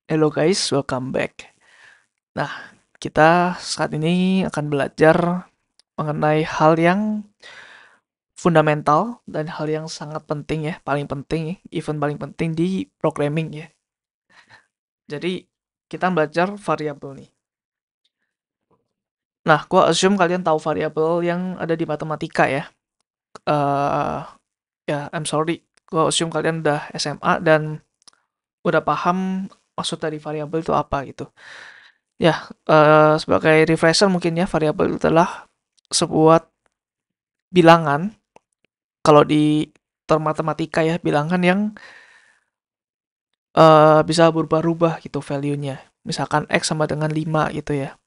Hello guys, welcome back. Nah, kita saat ini akan belajar mengenai hal yang fundamental dan hal yang sangat penting ya, paling penting, even paling penting di programming ya. Jadi, kita belajar variabel nih. Nah, gua assume kalian tahu variabel yang ada di matematika ya. eh ya, I'm sorry. Gua assume kalian udah SMA dan udah paham maksud dari variabel itu apa gitu. Ya, sebagai refresher mungkin ya, variabel itu adalah sebuah bilangan, kalau di term matematika ya, bilangan yang bisa berubah-ubah gitu value-nya. Misalkan X sama dengan 5 gitu ya.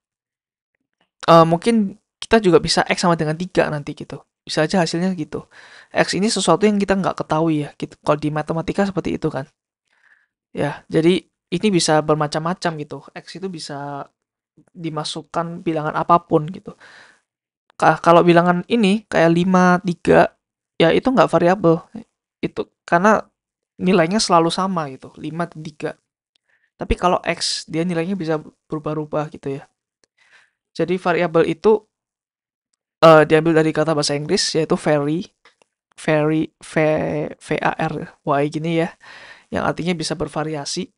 Mungkin kita juga bisa X sama dengan 3 nanti gitu. Bisa aja hasilnya gitu. X ini sesuatu yang kita nggak ketahui ya. Gitu. Kalau di matematika seperti itu kan. Ya, jadi ini bisa bermacam-macam gitu. X itu bisa dimasukkan bilangan apapun gitu. Kalau bilangan ini kayak 5 3 ya itu nggak variabel. Itu karena nilainya selalu sama gitu, 5 dan 3. Tapi kalau X, dia nilainya bisa berubah-ubah gitu ya. Jadi variabel itu diambil dari kata bahasa Inggris yaitu vary, vary, V-A-R-Y gini ya, yang artinya bisa bervariasi.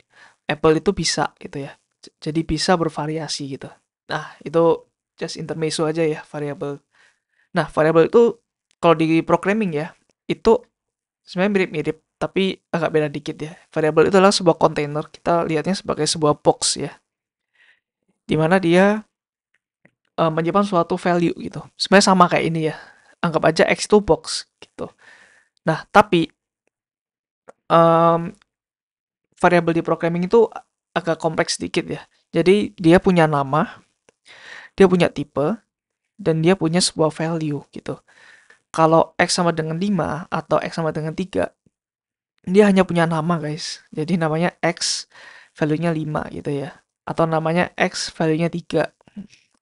Apple itu bisa gitu ya. Jadi bisa bervariasi gitu. Nah, itu just intermezzo aja ya variabel. Nah, variabel itu kalau di programming ya, itu sebenarnya mirip-mirip, tapi agak beda dikit ya. Variabel itu adalah sebuah kontainer, kita lihatnya sebagai sebuah box ya, di mana dia menyimpan suatu value gitu. Sebenarnya sama kayak ini ya. Anggap aja X itu box gitu. Nah, tapi em, variabel di programming itu agak kompleks sedikit ya. Jadi dia punya nama, dia punya tipe, dan dia punya sebuah value gitu. Kalau X sama dengan 5 atau X sama dengan 3, dia hanya punya nama guys. Jadi namanya X, value-nya 5 gitu ya. Atau namanya X, value-nya 3.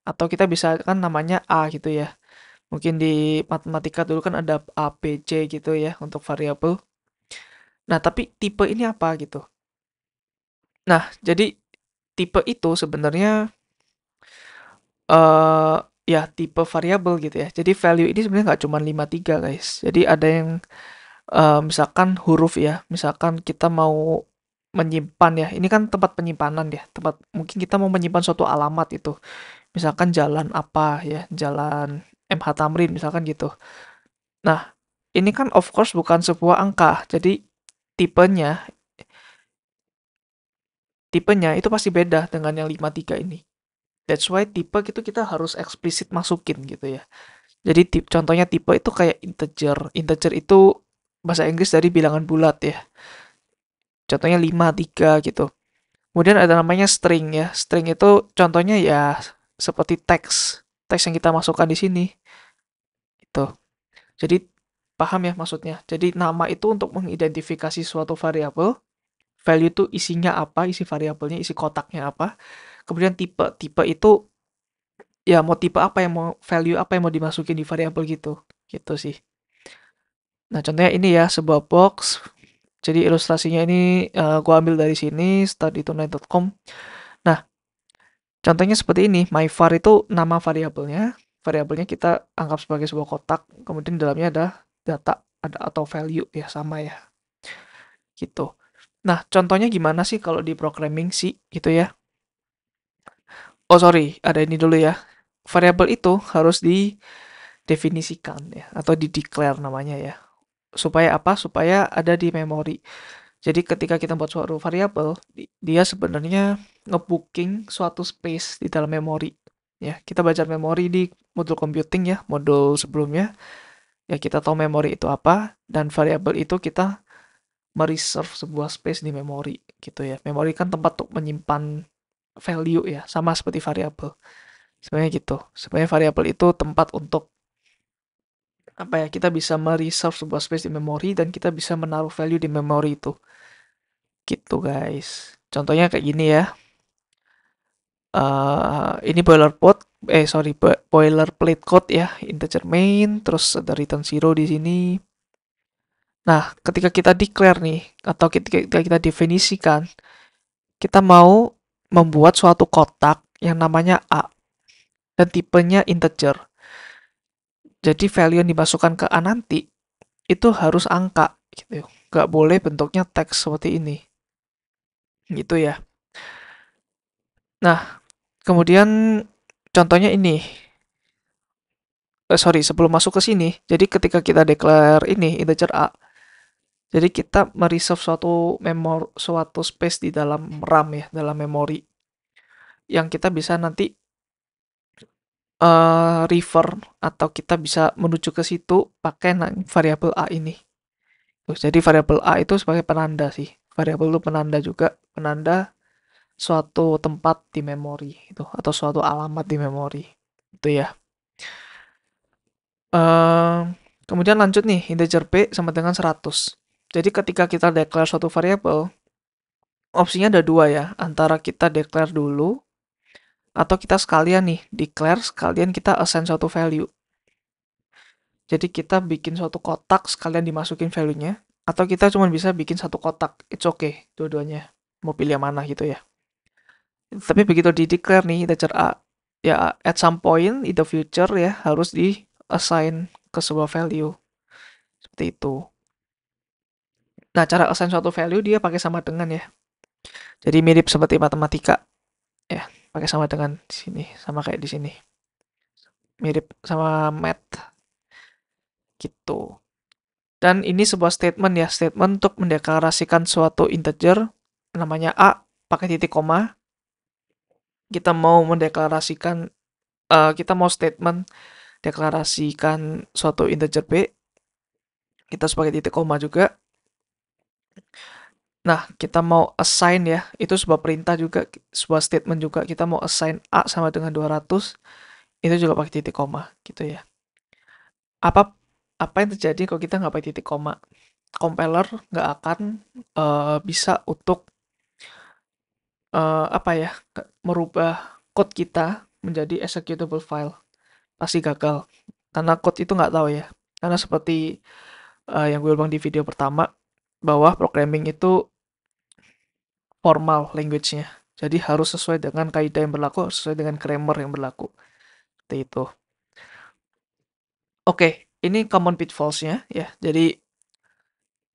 Atau kita bisa kan namanya A gitu ya. Mungkin di matematika dulu kan ada A, B, C gitu ya untuk variabel. Nah, tapi tipe ini apa gitu. Nah, jadi tipe itu sebenarnya eh ya tipe variabel gitu ya. Jadi value ini sebenarnya nggak cuma 5 3 guys. Jadi ada yang misalkan huruf ya. Misalkan kita mau menyimpan ya. Ini kan tempat penyimpanan ya. Tempat mungkin kita mau menyimpan suatu alamat itu. Misalkan jalan apa ya, jalan MH Tamrin misalkan gitu. Nah, ini kan of course bukan sebuah angka. Jadi tipenya tipenya itu pasti beda dengan yang 53 ini. That's why tipe itu kita harus eksplisit masukin gitu ya. Jadi contohnya tipe itu kayak integer. Integer itu bahasa Inggris dari bilangan bulat ya. Contohnya 5 3 gitu. Kemudian ada namanya string ya. String itu contohnya ya seperti teks. Teks yang kita masukkan di sini. Itu. Jadi paham ya maksudnya. Jadi nama itu untuk mengidentifikasi suatu variabel. Value itu isinya apa, isi variabelnya, isi kotaknya apa. Kemudian tipe. Tipe itu ya mau tipe apa yang mau value apa yang mau dimasukin di variabel gitu. Gitu sih. Nah, contohnya ini ya sebuah box. Jadi ilustrasinya ini gua ambil dari sini studytonight.com. Nah, contohnya seperti ini. myvar itu nama variabelnya. Variabelnya kita anggap sebagai sebuah kotak. Kemudian di dalamnya ada data, ada atau value ya sama ya. Gitu. Nah, contohnya gimana sih kalau di programming sih gitu ya? Oh sorry, ada ini dulu ya. Variabel itu harus didefinisikan ya atau di-declare namanya ya. Supaya apa? Supaya ada di memori. Jadi ketika kita buat suatu variabel, dia sebenarnya ngebooking suatu space di dalam memori. Ya, kita belajar memori di modul computing ya, modul sebelumnya. Ya, kita tahu memori itu apa dan variabel itu kita mereserve sebuah space di memori gitu ya. Memori kan tempat untuk menyimpan value ya, sama seperti variabel. Sebenarnya gitu. Sebenarnya variabel itu tempat untuk apa ya? Kita bisa mereserve sebuah space di memori dan kita bisa menaruh value di memori itu. Gitu guys. Contohnya kayak gini ya. Ini boilerplate code ya, integer main, terus ada return zero di sini. Nah, ketika kita declare nih, atau ketika kita definisikan, kita mau membuat suatu kotak yang namanya A dan tipenya integer. Jadi value yang dimasukkan ke A nanti itu harus angka gitu. Nggak boleh bentuknya teks seperti ini. Gitu ya. Nah, kemudian contohnya ini. Sorry, sebelum masuk ke sini, jadi ketika kita declare ini integer A, jadi kita mereserve suatu space di dalam RAM ya, dalam memori yang kita bisa nanti refer atau kita bisa menuju ke situ pakai variabel A ini. Terus, jadi variabel A itu sebagai penanda sih. Variabel itu penanda juga, penanda suatu tempat di memori itu atau suatu alamat di memori. Itu ya. Eh, Kemudian lanjut nih, integer B sama dengan 100. Jadi ketika kita declare suatu variabel, opsinya ada dua ya, antara kita declare dulu atau kita sekalian nih declare sekalian kita assign suatu value. Jadi kita bikin suatu kotak sekalian dimasukin value-nya, atau kita cuma bisa bikin satu kotak. It's okay, dua-duanya. Mau pilih yang mana gitu ya. Tapi begitu di declare nih integer A, ya at some point in the future ya harus di assign ke sebuah value. Seperti itu. Nah, cara assign suatu value dia pakai sama dengan ya. Jadi mirip seperti matematika ya, pakai sama dengan di sini, sama kayak di sini. Mirip sama math gitu. Dan ini sebuah statement ya, statement untuk mendeklarasikan suatu integer namanya A pakai titik koma. Kita mau mendeklarasikan kita mau statement deklarasikan suatu integer B, kita sebagai titik koma juga. Nah, kita mau assign ya, itu sebuah perintah juga, sebuah statement juga. Kita mau assign A sama dengan 200, itu juga pakai titik koma gitu ya. Apa apa yang terjadi kalau kita nggak pakai titik koma? Compiler nggak akan bisa untuk apa ya, merubah code kita menjadi executable file. Pasti gagal. Karena code itu nggak tahu ya. Karena seperti yang gue bilang di video pertama, bahwa programming itu formal language-nya. Jadi harus sesuai dengan kaidah yang berlaku, sesuai dengan grammar yang berlaku. Seperti itu. Oke, ini common pitfalls-nya ya. Jadi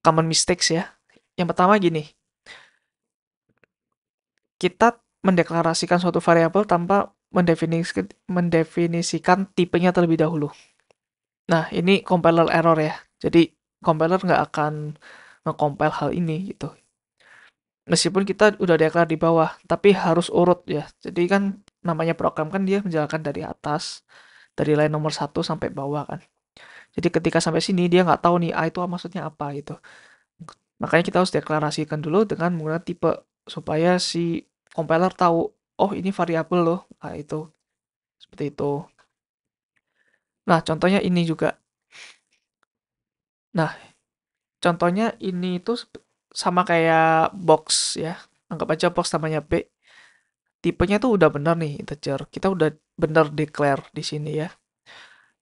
common mistakes ya. Yang pertama gini, kita mendeklarasikan suatu variabel tanpa mendefinisikan tipenya terlebih dahulu. Nah, ini compiler error ya. Jadi compiler nggak akan nge-compile hal ini gitu. Meskipun kita udah declare di bawah, tapi harus urut ya. Jadi kan namanya program kan dia menjalankan dari atas, dari line nomor 1 sampai bawah kan. Jadi ketika sampai sini dia nggak tahu nih A itu maksudnya apa gitu. Makanya kita harus deklarasikan dulu dengan menggunakan tipe supaya si compiler tahu, oh ini variabel loh. Nah, itu seperti itu. Nah, contohnya ini juga. Nah, contohnya ini itu sama kayak box ya. Anggap aja box namanya B. Tipenya tuh udah benar nih integer. Kita udah benar declare di sini ya.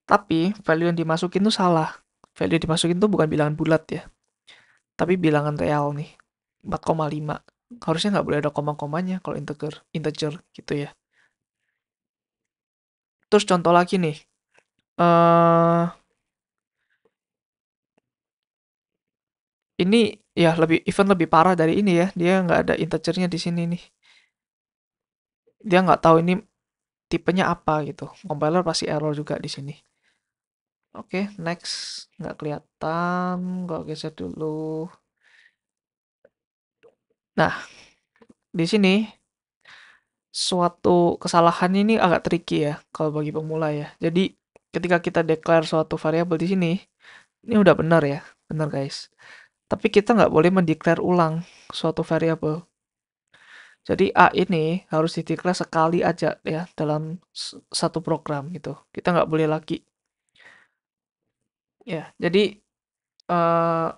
Tapi value yang dimasukin tuh salah. Value yang dimasukin tuh bukan bilangan bulat ya. Tapi bilangan real nih. 4,5. Harusnya nggak boleh ada koma-komanya kalau integer gitu ya. Terus contoh lagi nih. eh ini ya lebih parah dari ini ya. Dia nggak ada integernya di sini nih. Dia nggak tahu ini tipenya apa gitu. Compiler pasti error juga di sini. Oke, next. Nggak kelihatan. Gak geser dulu. Nah, di sini suatu kesalahan ini agak tricky ya kalau bagi pemula ya. Jadi ketika kita declare suatu variabel di sini, ini udah benar ya, benar guys. Tapi kita nggak boleh mendeklar ulang suatu variabel. Jadi A ini harus dideklar sekali aja ya dalam satu program gitu. Kita nggak boleh lagi. Ya, jadi eh,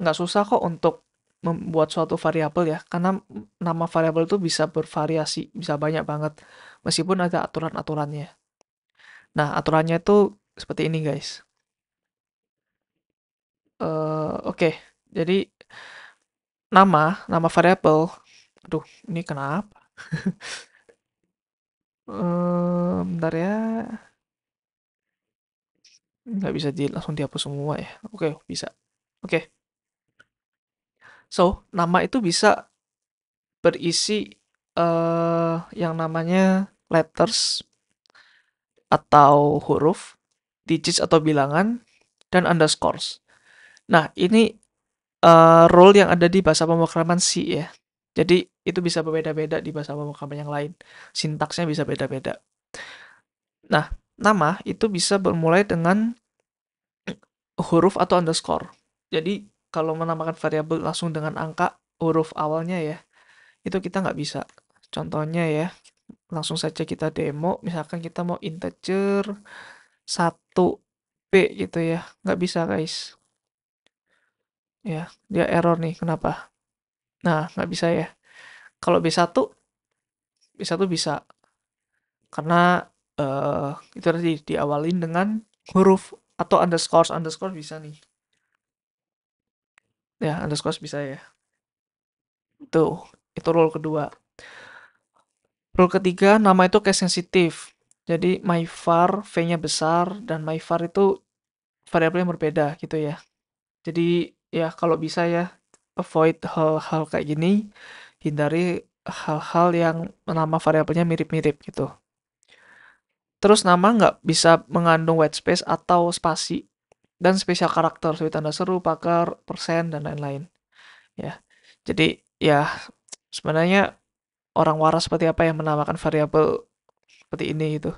nggak susah kok untuk membuat suatu variabel ya, karena nama variabel itu bisa bervariasi, bisa banyak banget, meskipun ada aturan-aturannya. Nah, aturannya itu seperti ini, guys. Oke. Jadi nama variabel Aduh, ini kenapa? Bentar ya. Nggak bisa langsung dihapus semua ya. Oke, bisa. Oke. So, nama itu bisa berisi yang namanya letters atau huruf, digits atau bilangan, dan underscores. Nah, ini rule yang ada di bahasa pemrograman C ya. Jadi itu bisa berbeda-beda di bahasa pemrograman yang lain. Sintaksnya bisa beda-beda. Nah, nama itu bisa bermulai dengan huruf atau underscore. Jadi kalau menamakan variabel langsung dengan angka huruf awalnya ya, itu kita nggak bisa. Contohnya ya, langsung saja kita demo, misalkan kita mau integer 1B gitu ya, nggak bisa guys. Ya, dia error nih, kenapa? Nah, nggak bisa ya. Kalau B1 bisa. Karena itu tadi diawalin dengan huruf atau underscore, underscore bisa nih. Ya, underscore bisa ya. Itu rule kedua. Rule ketiga, nama itu case sensitif. Jadi myvar v-nya besar dan myvar itu variabel yang berbeda gitu ya. Jadi ya kalau bisa ya avoid hal-hal kayak gini, hindari hal-hal yang nama variabelnya mirip-mirip gitu. Terus nama nggak bisa mengandung white space atau spasi dan spesial karakter seperti tanda seru, pagar, persen dan lain-lain ya. Jadi ya sebenarnya orang waras seperti apa yang menamakan variabel seperti ini gitu.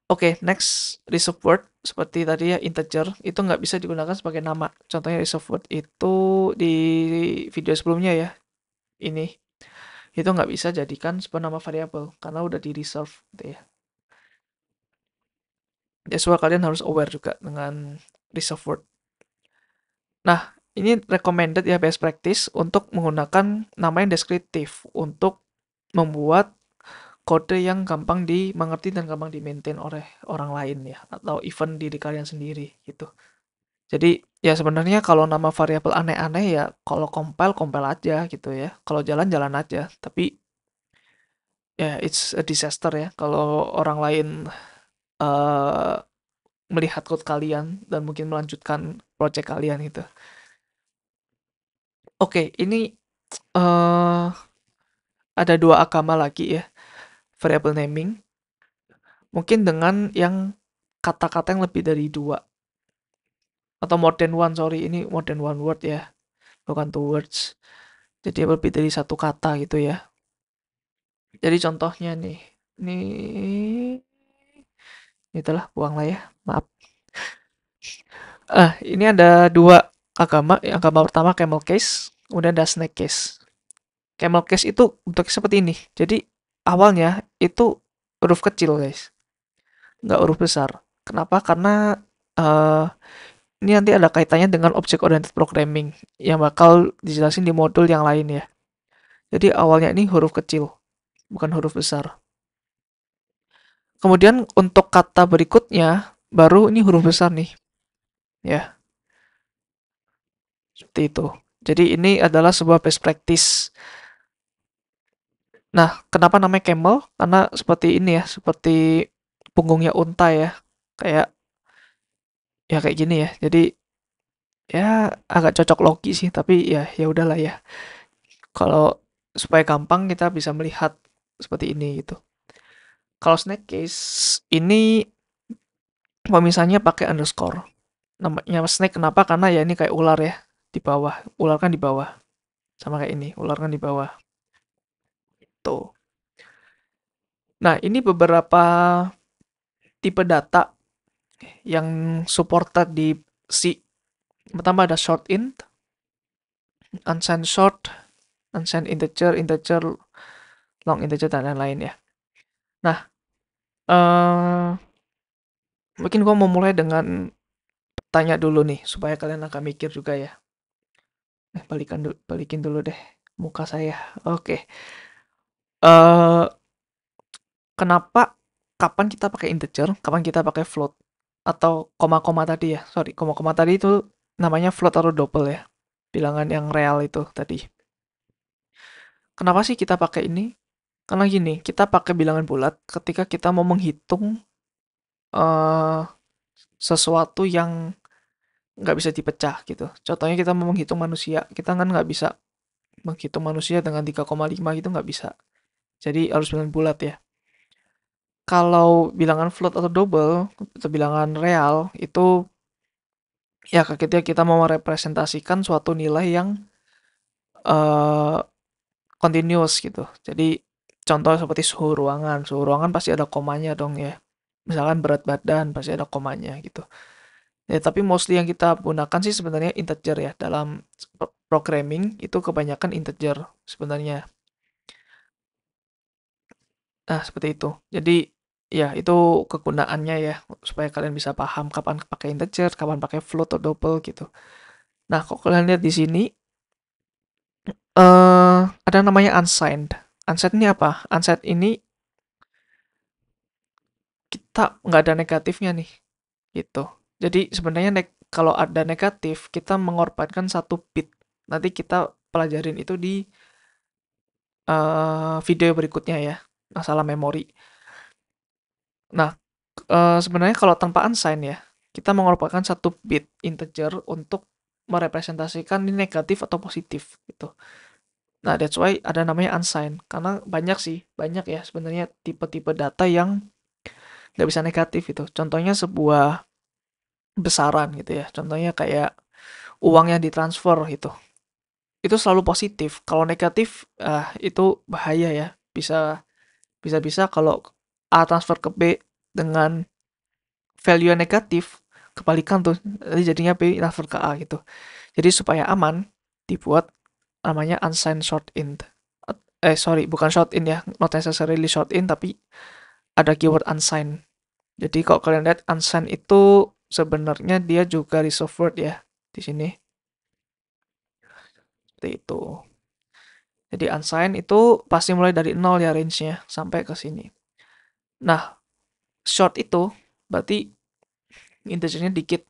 Oke, next reserved word seperti tadi ya integer itu nggak bisa digunakan sebagai nama. Contohnya reserved word itu di video sebelumnya ya ini itu nggak bisa jadikan sebuah nama variabel karena udah di reserve gitu ya. Ya, so kalian harus aware juga dengan reserved word. Nah, ini recommended ya best practice untuk menggunakan nama yang deskriptif untuk membuat kode yang gampang dimengerti dan gampang di-maintain oleh orang lain ya atau even diri kalian sendiri gitu. Jadi ya sebenarnya kalau nama variabel aneh-aneh ya kalau compile compile aja gitu ya. Kalau jalan jalan aja. Tapi ya it's a disaster ya kalau orang lain uh, melihat code kalian dan mungkin melanjutkan project kalian gitu. Oke, ini uh, ada dua agama lagi ya variable naming. Mungkin dengan yang kata-kata yang lebih dari dua atau more than one, sorry ini more than one word ya, bukan two words. Jadi lebih dari satu kata gitu ya. Jadi contohnya nih, nih itulah buang lah ya, maaf. Ini ada dua agama. Yang agama pertama camel case, kemudian ada snake case. Camel case itu bentuknya seperti ini. Jadi awalnya itu huruf kecil guys, nggak huruf besar. Kenapa? Karena eh ini nanti ada kaitannya dengan object oriented programming yang bakal dijelasin di modul yang lain ya. Jadi awalnya ini huruf kecil, bukan huruf besar. Kemudian untuk kata berikutnya baru ini huruf besar nih, ya. Seperti itu. Jadi ini adalah sebuah best practice. Nah, kenapa namanya camel? Karena seperti ini ya, seperti punggungnya unta ya. Kayak ya kayak gini ya. Jadi ya agak cocok logi sih, tapi ya ya udahlah ya. Kalau supaya gampang kita bisa melihat seperti ini gitu. Kalau snake case ini pemisahnya pakai underscore. Namanya snake kenapa? Karena ya ini kayak ular ya di bawah. Ular kan di bawah. Sama kayak ini, ular kan di bawah. Tuh. Nah, ini beberapa tipe data yang supported di C. Pertama ada short int, unsigned short, unsigned integer, integer, long integer, dan lain-lain ya. Nah, eh mungkin gua mau mulai dengan tanya dulu nih, supaya kalian agak mikir juga ya. Balikin dulu deh muka saya. Oke. Eh kenapa, kapan kita pakai integer, kapan kita pakai float, atau koma-koma tadi ya, sorry, koma-koma tadi itu namanya float atau double ya, bilangan yang real itu tadi. Kenapa sih kita pakai ini? Karena gini, kita pakai bilangan bulat ketika kita mau menghitung eh, sesuatu yang nggak bisa dipecah gitu. Contohnya kita mau menghitung manusia, kita kan nggak bisa menghitung manusia dengan 3,5 gitu, nggak bisa. Jadi harus bilangan bulat ya. Kalau bilangan float atau double, atau bilangan real, itu ya ketika kita mau merepresentasikan suatu nilai yang eh, continuous gitu. Jadi contoh seperti suhu ruangan. Suhu ruangan pasti ada komanya dong ya. Misalkan berat badan pasti ada komanya gitu. Ya, tapi mostly yang kita gunakan sih sebenarnya integer ya. Dalam programming itu kebanyakan integer sebenarnya. Nah, seperti itu. Jadi ya itu kegunaannya ya supaya kalian bisa paham kapan pakai integer, kapan pakai float atau double gitu. Nah, kok kalian lihat di sini ada namanya unsigned. Unsigned ini apa? Unsigned ini kita nggak ada negatifnya nih, gitu. Jadi sebenarnya kalau ada negatif, kita mengorbankan satu bit. Nanti kita pelajarin itu di video berikutnya ya, masalah memori. Nah, sebenarnya kalau tanpa unsigned ya, kita mengorbankan satu bit integer untuk merepresentasikan ini negatif atau positif gitu. Nah, that's why ada namanya unsigned. Karena banyak sih, banyak ya sebenarnya tipe-tipe data yang nggak bisa negatif itu. Contohnya sebuah besaran gitu ya. Contohnya kayak uang yang ditransfer gitu. Itu selalu positif. Kalau negatif, itu bahaya ya. Bisa kalau A transfer ke B dengan value yang negatif, kebalikan tuh. Jadi jadinya B transfer ke A gitu. Jadi supaya aman, dibuat namanya unsigned short int. Sorry, bukan short int ya. Not necessarily short int, tapi ada keyword unsigned. Jadi kalau kalian lihat unsigned itu sebenarnya dia juga reserved word ya di sini. Seperti itu. Jadi unsigned itu pasti mulai dari 0 ya range-nya sampai ke sini. Nah, short itu berarti integernya dikit.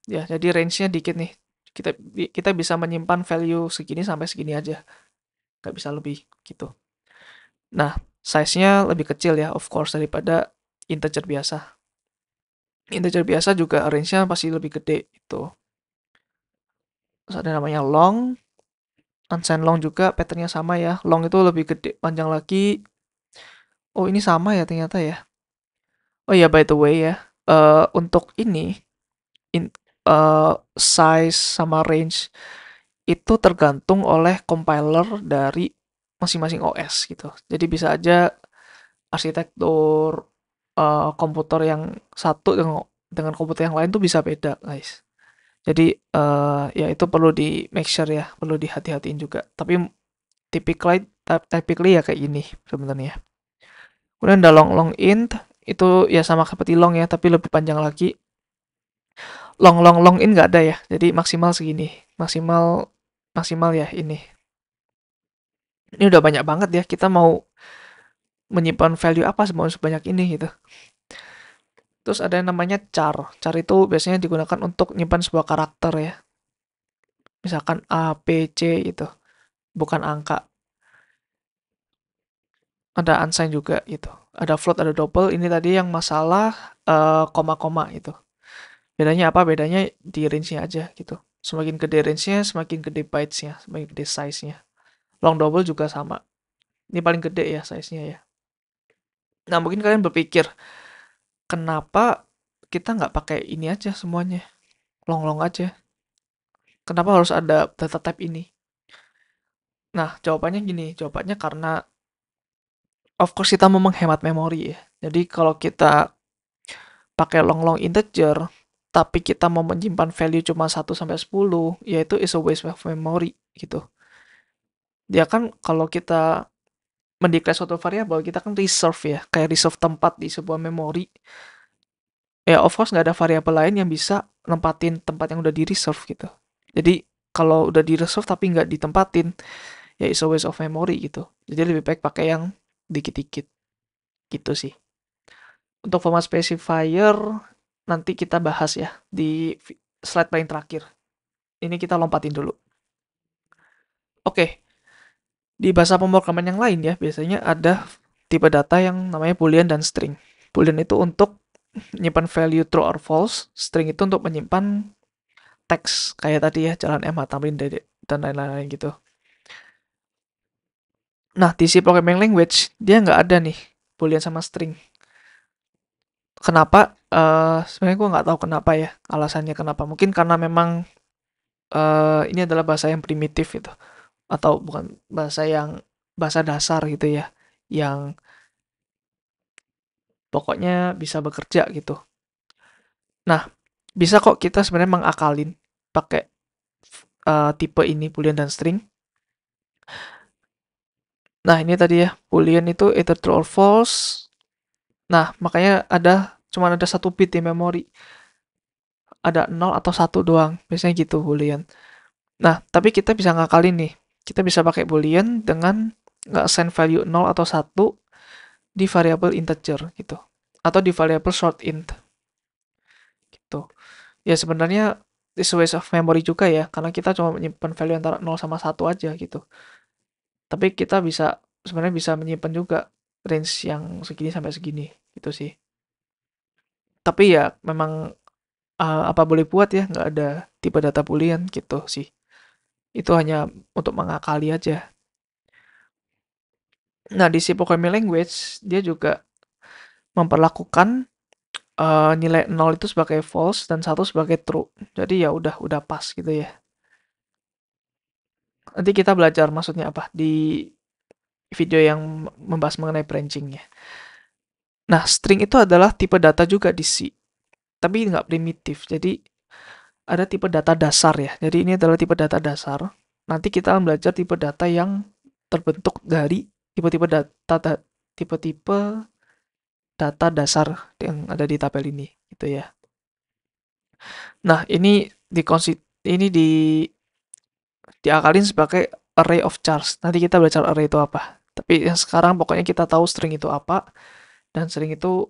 Ya, jadi range-nya dikit nih. Kita kita bisa menyimpan value segini sampai segini aja. Nggak bisa lebih gitu. Nah, size-nya lebih kecil ya, of course, daripada integer biasa. Integer biasa juga range-nya pasti lebih gede itu. Terus ada namanya long, unsigned long juga pattern-nya sama ya. Long itu lebih gede, panjang lagi. Oh, ini sama ya ternyata ya. Oh ya, by the way ya, untuk ini in, size sama range itu tergantung oleh compiler dari masing-masing OS gitu. Jadi bisa aja arsitektur komputer yang satu dengan komputer yang lain tuh bisa beda, guys. Jadi ya itu perlu di make sure ya, perlu dihati-hatiin juga. Tapi typically ya kayak gini sebenarnya. Kemudian ada long long int itu ya sama seperti long ya, tapi lebih panjang lagi. Long long long int nggak ada ya, jadi maksimal segini, maksimal maksimal ya ini. Ini udah banyak banget ya, kita mau menyimpan value apa sebanyak ini gitu. Terus ada yang namanya char. Char itu biasanya digunakan untuk menyimpan sebuah karakter ya. Misalkan A, B, C gitu. Bukan angka. Ada unsigned juga gitu. Ada float, ada double. Ini tadi yang masalah koma-koma gitu. Bedanya apa? Bedanya di range-nya aja gitu. Semakin gede range-nya, semakin gede bytes-nya, semakin gede size-nya. Long double juga sama. Ini paling gede ya size-nya ya. Nah, mungkin kalian berpikir, kenapa kita nggak pakai ini aja semuanya? Long-long aja. Kenapa harus ada data type ini? Nah, jawabannya gini. Jawabannya karena, of course, kita mau menghemat memori ya. Jadi, kalau kita pakai long-long integer, tapi kita mau menyimpan value cuma 1 sampai 10, yaitu is a waste of memory gitu. Dia kan kalau kita mendeklar suatu variabel, kita kan reserve ya, kayak reserve tempat di sebuah memori. Ya, of course nggak ada variabel lain yang bisa nempatin tempat yang udah di reserve gitu. Jadi kalau udah di reserve tapi nggak ditempatin, ya is a waste of memory gitu. Jadi lebih baik pakai yang dikit-dikit gitu sih. Untuk format specifier nanti kita bahas ya di slide paling terakhir. Ini kita lompatin dulu. Oke, Di bahasa pemrograman yang lain ya, biasanya ada tipe data yang namanya boolean dan string. Boolean itu untuk menyimpan value true or false, string itu untuk menyimpan teks kayak tadi ya, jalan MH Tamrin dan lain-lain gitu. Nah, di C programming language dia nggak ada nih boolean sama string. Kenapa? Sebenarnya gue nggak tahu kenapa ya, alasannya kenapa. Mungkin karena memang ini adalah bahasa yang primitif gitu, atau bukan bahasa dasar gitu ya, yang pokoknya bisa bekerja gitu. Nah, bisa kok kita sebenarnya mengakalin pakai tipe ini boolean dan string. Nah, ini tadi ya, boolean itu either true or false. Nah, makanya cuma ada satu bit di memori. Ada 0 atau 1 doang. Biasanya gitu boolean. Nah, tapi kita bisa ngakalin nih. Kita bisa pakai boolean dengan nge-assign value 0 atau 1 di variabel integer gitu. Atau di variabel short int gitu. Ya sebenarnya is a waste of memory juga ya, karena kita cuma menyimpan value antara 0 sama 1 aja gitu. Tapi kita sebenarnya bisa menyimpan juga range yang segini sampai segini gitu sih. Tapi ya memang apa boleh buat ya, nggak ada tipe data boolean gitu sih. Itu hanya untuk mengakali aja. Nah, di si programming language dia juga memperlakukan nilai 0 itu sebagai false dan 1 sebagai true. Jadi ya udah pas gitu ya. Nanti kita belajar maksudnya apa di video yang membahas mengenai branching ya. Nah, string itu adalah tipe data juga di C, tapi nggak primitif. Jadi ada tipe data dasar ya. Jadi ini adalah tipe data dasar. Nanti kita akan belajar tipe data yang terbentuk dari tipe-tipe tipe-tipe data dasar yang ada di tabel ini gitu ya. Nah, ini diakalin sebagai array of chars. Nanti kita belajar array itu apa. Tapi yang sekarang pokoknya kita tahu string itu apa, dan string itu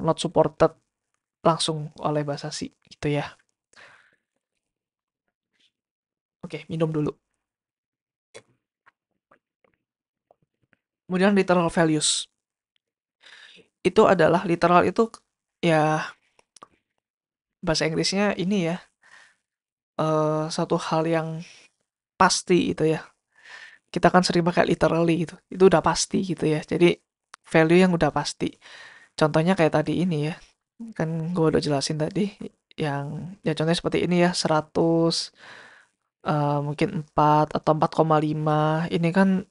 not supported langsung oleh bahasa C gitu ya. Oke, minum dulu. Kemudian literal values. Itu adalah literal itu ya bahasa Inggrisnya ini ya satu hal yang pasti itu ya. Kita kan sering pakai literally gitu. Itu udah pasti gitu ya. Jadi value yang udah pasti. Contohnya kayak tadi ini ya. Kan gue udah jelasin tadi yang ya contohnya seperti ini ya 100 mungkin 4 atau 4,5. Ini kan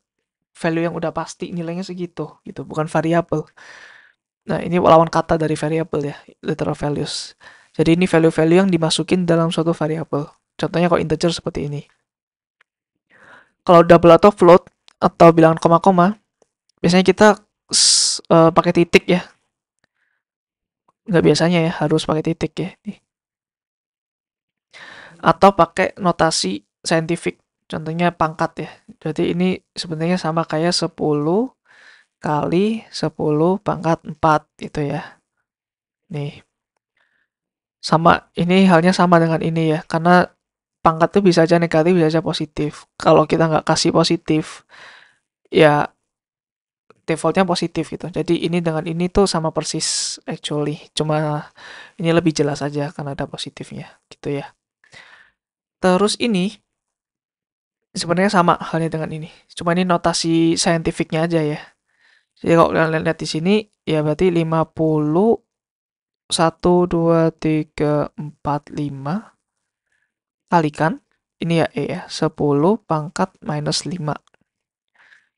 value yang udah pasti nilainya segitu gitu, bukan variabel. Nah, ini lawan kata dari variabel ya, literal values. Jadi ini value-value yang dimasukin dalam suatu variabel. Contohnya kalau integer seperti ini. Kalau double atau float atau bilangan koma-koma, biasanya kita pakai titik ya. Nggak biasanya ya, harus pakai titik ya. Atau pakai notasi scientific. Contohnya pangkat ya. Jadi ini sebenarnya sama kayak 10 kali 10 pangkat 4 gitu ya. Nih, ini halnya sama dengan ini ya, karena pangkat itu bisa aja negatif, bisa aja positif. Kalau kita nggak kasih positif, ya defaultnya positif gitu. Jadi ini dengan ini tuh sama persis actually. Cuma ini lebih jelas aja karena ada positifnya gitu ya. Terus ini sebenarnya sama halnya dengan ini. Cuma ini notasi scientificnya aja ya. Jadi kalau kalian lihat di sini, ya berarti 50, 1, 2, 3, 4, 5 kalikan. Ini ya E ya, 10 pangkat minus 5.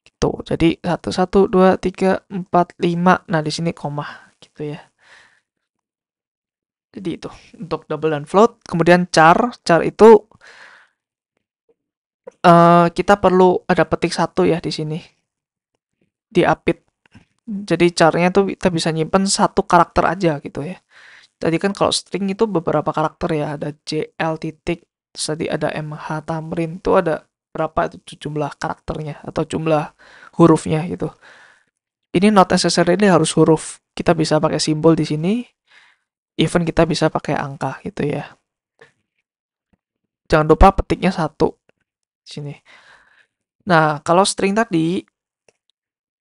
Gitu. Jadi 1, 1, 2, 3, 4, 5. Nah, di sini koma gitu ya. Jadi itu untuk double dan float. Kemudian char itu kita perlu ada petik satu ya di sini. Di upit. Jadi charnya tuh kita bisa nyimpen satu karakter aja gitu ya. Tadi kan kalau string itu beberapa karakter ya, ada JL titik, terus tadi ada MH Tamrin, itu ada berapa itu jumlah karakternya atau jumlah hurufnya gitu. Ini not necessarily harus huruf. Kita bisa pakai simbol di sini, even kita bisa pakai angka gitu ya. Jangan lupa petiknya satu di sini. Nah, kalau string tadi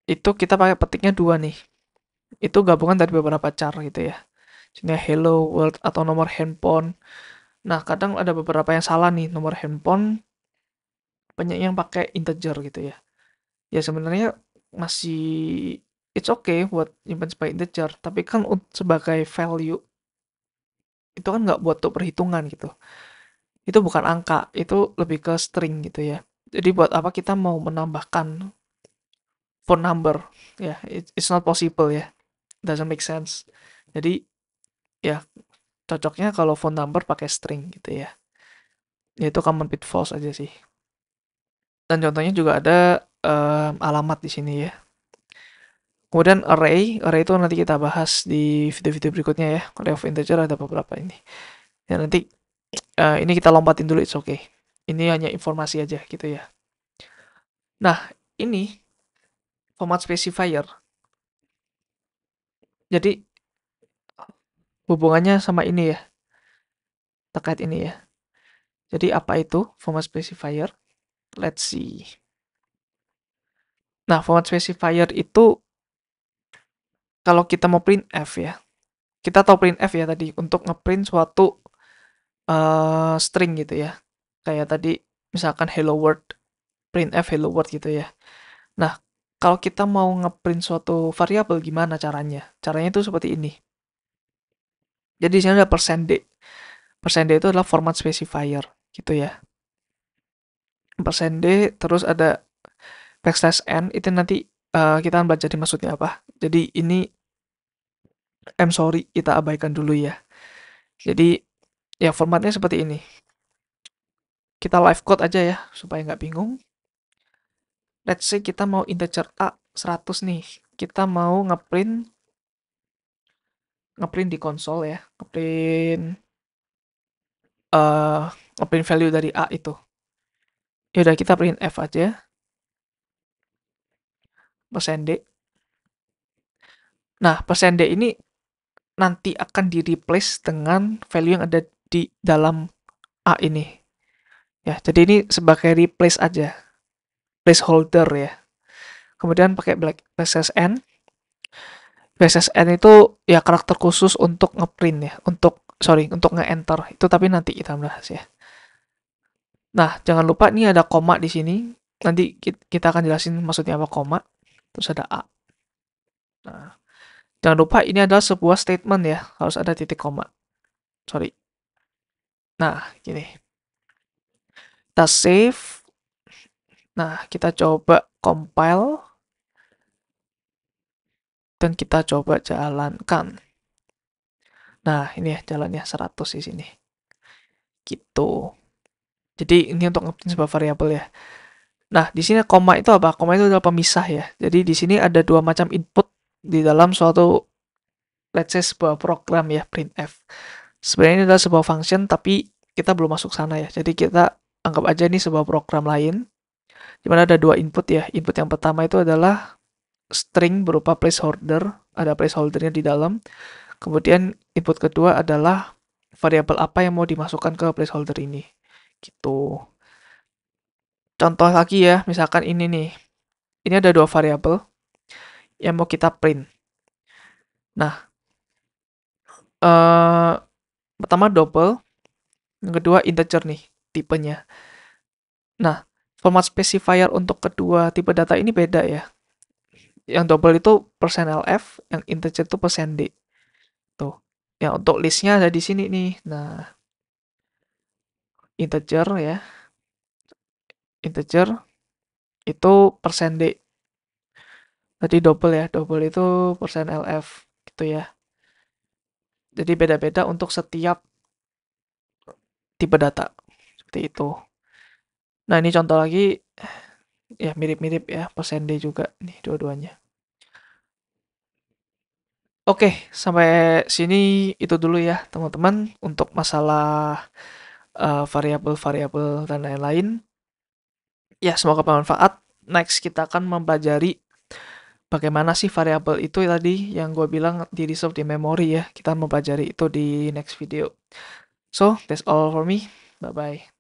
itu kita pakai petiknya 2 nih. Itu gabungan dari beberapa char gitu ya. Contohnya hello world atau nomor handphone. Nah, kadang ada beberapa yang salah nih, nomor handphone banyak yang pakai integer gitu ya. Ya sebenarnya masih it's okay buat nyimpan sebagai integer, tapi kan sebagai value itu kan nggak buat untuk perhitungan gitu. Itu bukan angka, itu lebih ke string gitu ya. Jadi buat apa kita mau menambahkan phone number? Ya, it's not possible ya. Doesn't make sense. Jadi ya cocoknya kalau phone number pakai string gitu ya. Yaitu common bit false aja sih. Dan contohnya juga ada alamat di sini ya. Kemudian array itu nanti kita bahas di video-video berikutnya ya. Array of integer ada beberapa ini. Ya nanti ini kita lompatin dulu, it's okay. Ini hanya informasi aja gitu ya. Nah, ini format specifier. Jadi hubungannya sama ini ya, terkait ini ya. Jadi apa itu format specifier? Let's see. Nah, format specifier itu kalau kita mau printf ya. Kita tahu printf ya tadi untuk ngeprint suatu string gitu ya. Kayak tadi misalkan hello world, printf hello world gitu ya. Nah, kalau kita mau ngeprint suatu variabel gimana caranya? Caranya itu seperti ini. Jadi di sini ada %d. %d itu adalah format specifier gitu ya. %d terus ada backslash n itu nanti kita akan belajar maksudnya apa. Jadi ini I'm sorry kita abaikan dulu ya. Jadi ya formatnya seperti ini. Kita live code aja ya supaya nggak bingung. Let's say kita mau integer a 100 nih. Kita mau ngeprint di konsol ya, ngeprint value dari a itu. Ya udah kita print f aja, %d. Nah, %d ini nanti akan di replace dengan value yang ada di dalam a ini. Ya, jadi ini sebagai replace aja, placeholder ya. Kemudian pakai backslash n. Backslash n itu ya karakter khusus untuk ngeprint ya, untuk nge-enter. Itu tapi nanti kita bahas ya. Nah, jangan lupa nih ada koma di sini. Nanti kita akan jelasin maksudnya apa koma. Terus ada A. Nah, jangan lupa ini adalah sebuah statement ya. Harus ada titik koma. Sorry. Nah, gini. Kita save. Nah, kita coba compile. Dan kita coba jalankan. Nah, ini ya jalannya 100 di sini. Gitu. Jadi ini untuk ngeprint sebuah variabel ya. Nah, di sini koma itu apa? Koma itu adalah pemisah ya. Jadi di sini ada dua macam input di dalam suatu let's say sebuah program ya, printf. Sebenarnya ini adalah sebuah function tapi kita belum masuk sana ya. Jadi kita anggap aja ini sebuah program lain di mana ada dua input ya. Input yang pertama itu adalah string berupa placeholder, ada placeholdernya di dalam. Kemudian input kedua adalah variabel apa yang mau dimasukkan ke placeholder ini. Gitu. Contoh lagi ya, misalkan ini nih. Ini ada dua variabel yang mau kita print. Nah, pertama double, yang kedua integer nih tipenya. Nah, format specifier untuk kedua tipe data ini beda ya. Yang double itu %lf, yang integer itu %d. Tuh. Ya, untuk listnya ada di sini nih. Nah, integer ya. Integer itu %d. Tadi double ya, double itu %lf gitu ya. Jadi beda-beda untuk setiap tipe data. Seperti itu. Nah, ini contoh lagi ya mirip-mirip ya, %d juga nih dua-duanya. Oke, sampai sini itu dulu ya teman-teman untuk masalah variabel-variabel dan lain-lain. Ya, semoga bermanfaat. Next kita akan mempelajari bagaimana sih variabel itu tadi yang gue bilang di reserve di memory ya. Kita mempelajari itu di next video. So, that's all for me. Bye-bye.